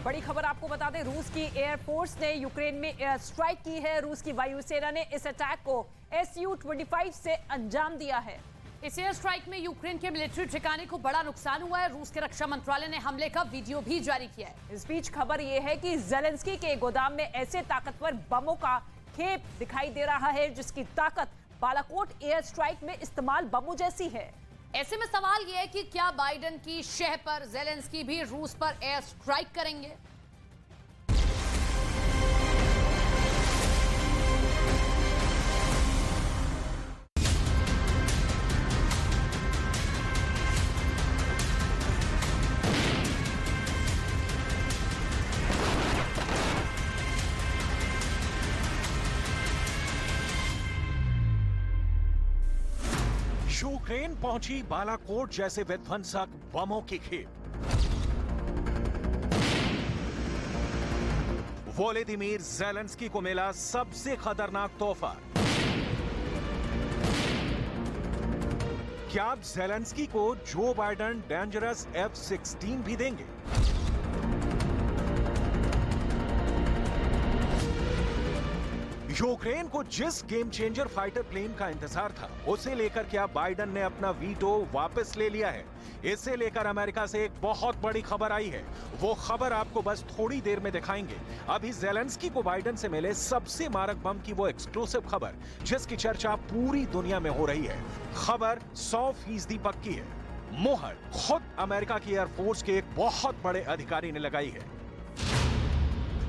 बड़ी खबर आपको बता दें, रूस की एयरफोर्स ने यूक्रेन में एयर स्ट्राइक की है। रूस की वायुसेना ने इस अटैक को Su-25 से अंजाम दिया है। इस एयर स्ट्राइक में यूक्रेन के मिलिट्री ठिकाने को बड़ा नुकसान हुआ है। रूस के रक्षा मंत्रालय ने हमले का वीडियो भी जारी किया है। इस बीच खबर यह है कि ज़ेलेंस्की के गोदाम में ऐसे ताकतवर बमों का खेप दिखाई दे रहा है जिसकी ताकत बालाकोट एयर स्ट्राइक में इस्तेमाल बमों जैसी है। ऐसे में सवाल यह है कि क्या बाइडेन की शह पर ज़ेलेंस्की भी रूस पर एयर स्ट्राइक करेंगे? यूक्रेन पहुंची बालाकोट जैसे विध्वंसक बमों की खेप। वोलोदिमीर ज़ेलेंस्की को मिला सबसे खतरनाक तोहफा। क्या अब ज़ेलेंस्की को जो बाइडेन डेंजरस F-16 भी देंगे? यूक्रेन को जिस गेम चेंजर फाइटर प्लेन का इंतजार था, उसे लेकर क्या बाइडेन ने अपना वीटो वापस ले लिया है? इसे लेकर अमेरिका से एक बहुत बड़ी खबर आई है। वो खबर आपको बस थोड़ी देर में दिखाएंगे। अभी ज़ेलेंस्की को बाइडेन से मिले सबसे मारक बम की वो एक्सक्लूसिव खबर, जिसकी चर्चा पूरी दुनिया में हो रही है। खबर 100% पक्की है। मुहर खुद अमेरिका की एयरफोर्स के एक बहुत बड़े अधिकारी ने लगाई है।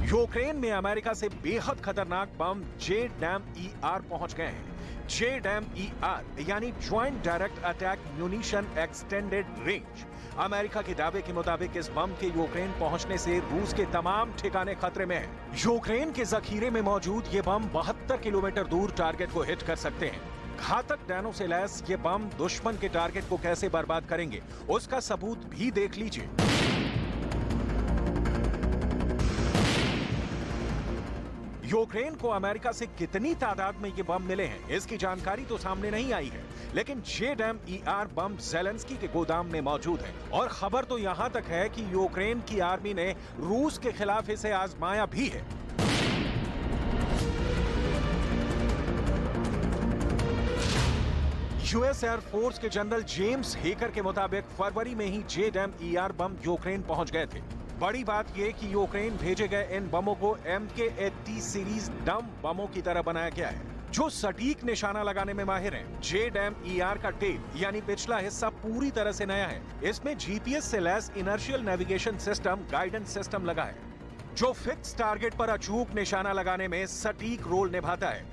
यूक्रेन में अमेरिका से बेहद खतरनाक बम JDAM-ER पहुंच गए हैं। JDAM-ER यानी joint direct attack munition extended range. America के दावे के मुताबिक इस बम के यूक्रेन पहुंचने से रूस के तमाम ठिकाने खतरे में हैं। यूक्रेन के जखीरे में मौजूद ये बम 72 किलोमीटर दूर टारगेट को हिट कर सकते हैं। घातक डैनों से लैस ये बम दुश्मन के टारगेट को कैसे बर्बाद करेंगे, उसका सबूत भी देख लीजिए। यूक्रेन को अमेरिका से कितनी तादाद में ये बम मिले हैं, इसकी जानकारी तो सामने नहीं आई है, लेकिन JDAM-ER बम ज़ेलेंस्की के गोदाम में मौजूद है। और खबर तो यहां तक है कि यूक्रेन की आर्मी ने रूस के खिलाफ इसे आजमाया भी है। यूएस एयरफोर्स के जनरल जेम्स हेकर के मुताबिक फरवरी में ही JDAM-ER बम यूक्रेन पहुंच गए थे। बड़ी बात यह कि यूक्रेन भेजे गए इन बमों को MK-80 सीरीज डम बमों की तरह बनाया गया है, जो सटीक निशाना लगाने में माहिर हैं। JDAM-ER का टेल यानी पिछला हिस्सा पूरी तरह से नया है। इसमें GPS से लैस inertial navigation system guidance system लगा है, जो फिक्स टारगेट पर अचूक निशाना लगाने में सटीक रोल निभाता है।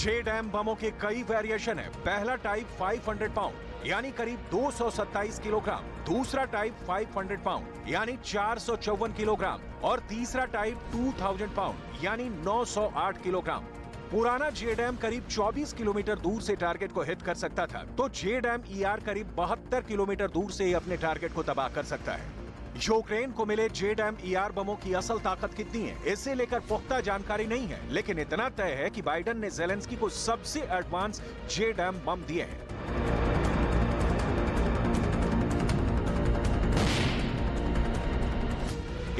JDAM बमों के कई वेरिएशन है। पहला टाइप 500 पाउंड यानी करीब 227 किलोग्राम, दूसरा टाइप 500 पाउंड यानी 454 किलोग्राम और तीसरा टाइप 2000 पाउंड यानी 908 किलोग्राम। पुराना JDAM करीब 24 किलोमीटर दूर से टारगेट को हिट कर सकता था, तो JDAM-ER करीब 72 किलोमीटर दूर से ही अपने टारगेट को तबाह कर सकता है। यूक्रेन को मिले JDAM-ER बमों की असल ताकत कितनी है, इसे लेकर पुख्ता जानकारी नहीं है, लेकिन इतना तय है कि बाइडेन ने ज़ेलेंस्की को सबसे एडवांस JDAM बम दिए हैं।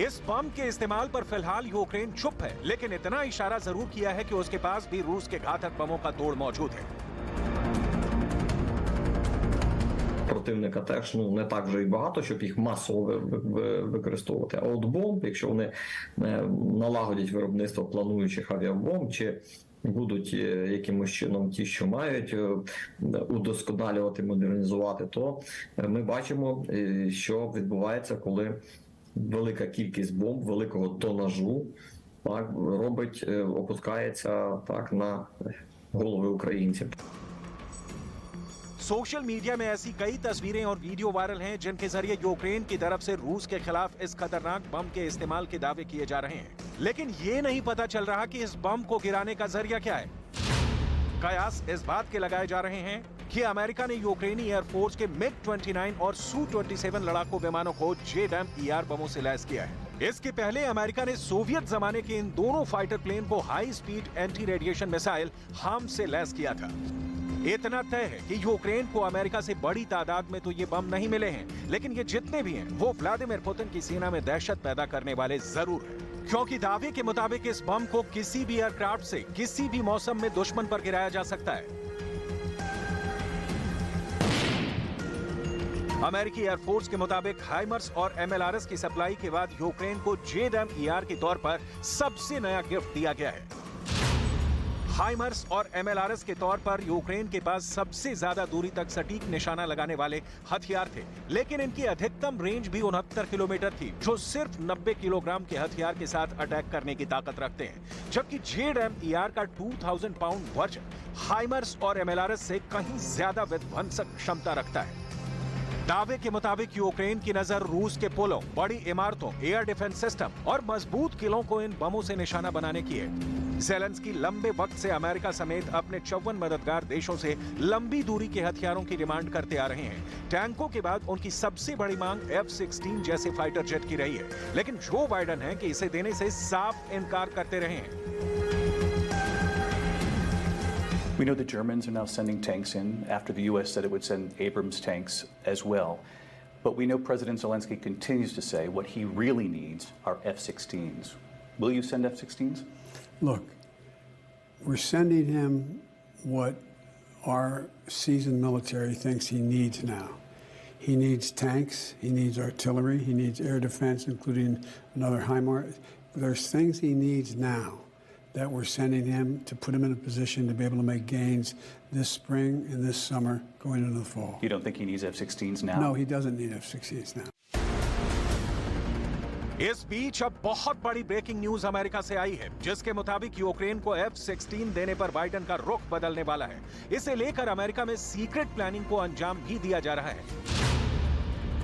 इस बम के इस्तेमाल पर फिलहाल यूक्रेन चुप है, lekin इतना इशारा जरूर किया है कि उसके पास भी रूस के घातक बमों का तोड़ मौजूद है। Противника теж не так вже й багато, щоб їх масово використовувати. А от бомб, якщо вони налагодять виробництво плануючих авіабомб, чи будуть якимось чином ті, що мають, удосконалювати, модернізувати, то ми бачимо, що відбувається, коли велика кількість бомб, великого тонажу, так, робить, опускається так на голови українців. सोशल मीडिया में ऐसी कई तस्वीरें और वीडियो वायरल हैं जिनके जरिए यूक्रेन की तरफ से रूस के खिलाफ इस खतरनाक बम के इस्तेमाल के दावे किए जा रहे हैं, लेकिन ये नहीं पता चल रहा कि इस बम को गिराने का जरिया क्या है। कयास इस बात के लगाए जा रहे हैं कि अमेरिका ने यूक्रेनी एयरफोर्स के MiG-29 और Su-27 लड़ाकू विमानों को JDAM-ER बमों से लैस किया है। इसके पहले अमेरिका ने सोवियत जमाने के इन दोनों फाइटर प्लेन को high speed anti radiation missile HARMS से लैस किया था। इतना तय है कि यूक्रेन को अमेरिका से बड़ी तादाद में तो ये बम नहीं मिले हैं, लेकिन ये जितने भी हैं वो व्लादिमीर पुतिन की सेना में दहशत पैदा करने वाले जरूर हैं, क्योंकि दावे के मुताबिक इस बम को किसी भी एयरक्राफ्ट से किसी भी मौसम में दुश्मन पर गिराया जा सकता है। अमेरिकी एयरफोर्स के मुताबिक हाइमर्स और MLRS की सप्लाई के बाद यूक्रेन को JDAM-ER के तौर पर सबसे नया गिफ्ट दिया गया है। हाइमर्स और MLRS के तौर पर यूक्रेन के पास सबसे ज्यादा दूरी तक सटीक निशाना लगाने वाले हथियार थे, लेकिन इनकी अधिकतम रेंज भी 69 किलोमीटर थी, जो सिर्फ 90 किलोग्राम के हथियार के साथ अटैक करने की ताकत रखते हैं, जबकि JDAM-ER का 2000 पाउंड वर्जन हाइमर्स और MLRS से कहीं ज्यादा विध्वंसक क्षमता रखता है। दावे के मुताबिक यूक्रेन की नजर रूस के पुलों, बड़ी इमारतों, एयर डिफेंस सिस्टम और मजबूत किलों को इन बमों से निशाना बनाने की है। ज़ेलेंस्की लंबे वक्त से अमेरिका समेत अपने 54 मददगार देशों से लंबी दूरी के हथियारों की डिमांड करते आ रहे हैं। टैंकों के बाद उनकी सबसे बड़ी मांग F-16 जैसे फाइटर जेट की रही है, लेकिन जो बाइडेन है कि इसे देने से साफ इनकार करते रहे हैं। We know the Germans are now sending tanks in after the U.S. said it would send Abrams tanks as well. But we know President Zelensky continues to say what he really needs are F-16s. Will you send F-16s? Look, we're sending him what our seasoned military thinks he needs now. He needs tanks, he needs artillery, he needs air defense, including another HIMARS. There's things he needs now that we're sending him to put him in a position to be able to make gains this spring and this summer going into the fall. You don't think he needs F-16s now? No, he doesn't need F-16s now. इस बीच अब बहुत बड़ी breaking news America से आई है, जिसके मुताबिक Ukraine को F-16 देने पर बाइडेन का रुख बदलने वाला है। इसे लेकर अमेरिका में सीक्रेट प्लानिंग को अंजाम भी दिया जा रहा है।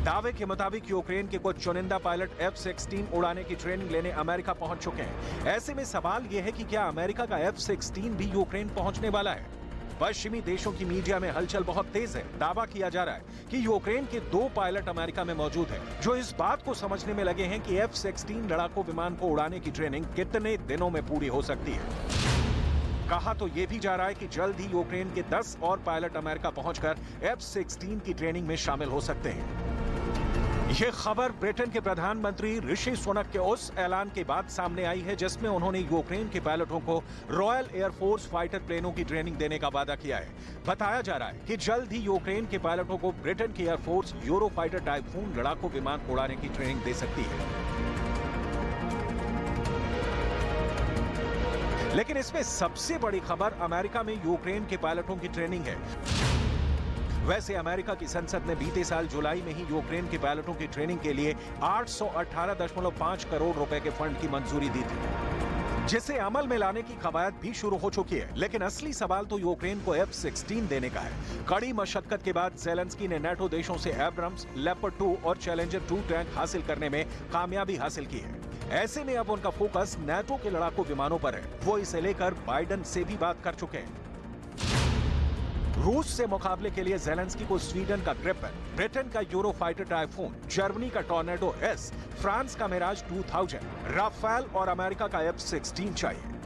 दावे के मुताबिक यूक्रेन के कुछ चुनिंदा पायलट F-16 उड़ाने की ट्रेनिंग लेने अमेरिका पहुंच चुके हैं। ऐसे में सवाल यह है कि क्या अमेरिका का F-16 भी यूक्रेन पहुंचने वाला है? पश्चिमी देशों की मीडिया में हलचल बहुत तेज है। दावा किया जा रहा है कि यूक्रेन के 2 पायलट अमेरिका में मौजूद हैं, जो इस बात को समझने में लगे हैं कि F-16 लड़ाकू विमान को उड़ाने की ट्रेनिंग कितने दिनों में पूरी हो सकती है। कहा तो यह भी जा रहा है कि जल्द ही यूक्रेन के 10 और पायलट अमेरिका पहुंचकर F-16 की ट्रेनिंग में शामिल हो सकते हैं। यह खबर ब्रिटेन के प्रधानमंत्री ऋषि सुनक के उस ऐलान के बाद सामने आई है, जिसमें उन्होंने यूक्रेन के पायलटों को रॉयल एयरफोर्स फाइटर प्लेनों की ट्रेनिंग देने का वादा किया है। बताया जा रहा है कि जल्द ही यूक्रेन के पायलटों को ब्रिटेन की एयरफोर्स यूरोफाइटर टाइफून लड़ाकू विमान उड़ाने की ट्रेनिंग दे सकती है। लेकिन इसमें सबसे बड़ी खबर अमेरिका में यूक्रेन के पायलटों की ट्रेनिंग है। वैसे अमेरिका की संसद ने बीते साल जुलाई में ही यूक्रेन के पायलटों की ट्रेनिंग के लिए 818.5 करोड़ रुपए के फंड की मंजूरी दी थी, जिसे अमल में लाने की कवायद भी शुरू हो चुकी है। लेकिन असली सवाल तो यूक्रेन को F-16 देने का है। कड़ी मशक्कत के बाद ज़ेलेंस्की ने नाटो देशों से एब्रम्स, लेपर्ड 2 और चैलेंजर 2 टैंक हासिल करने में कामयाबी हासिल की है। ऐसे में अब उनका फोकस नाटो के लड़ाकू विमानों पर है। वो इसे लेकर बाइडेन से भी बात कर चुके हैं। रूस से मुकाबले के लिए ज़ेलेंस्की को स्वीडन का ग्रिपेन, ब्रिटेन का यूरोफाइटर टाइफून, जर्मनी का टॉर्नेडो S, फ्रांस का मिराज 2000, राफेल और अमेरिका का F-16 चाहिए।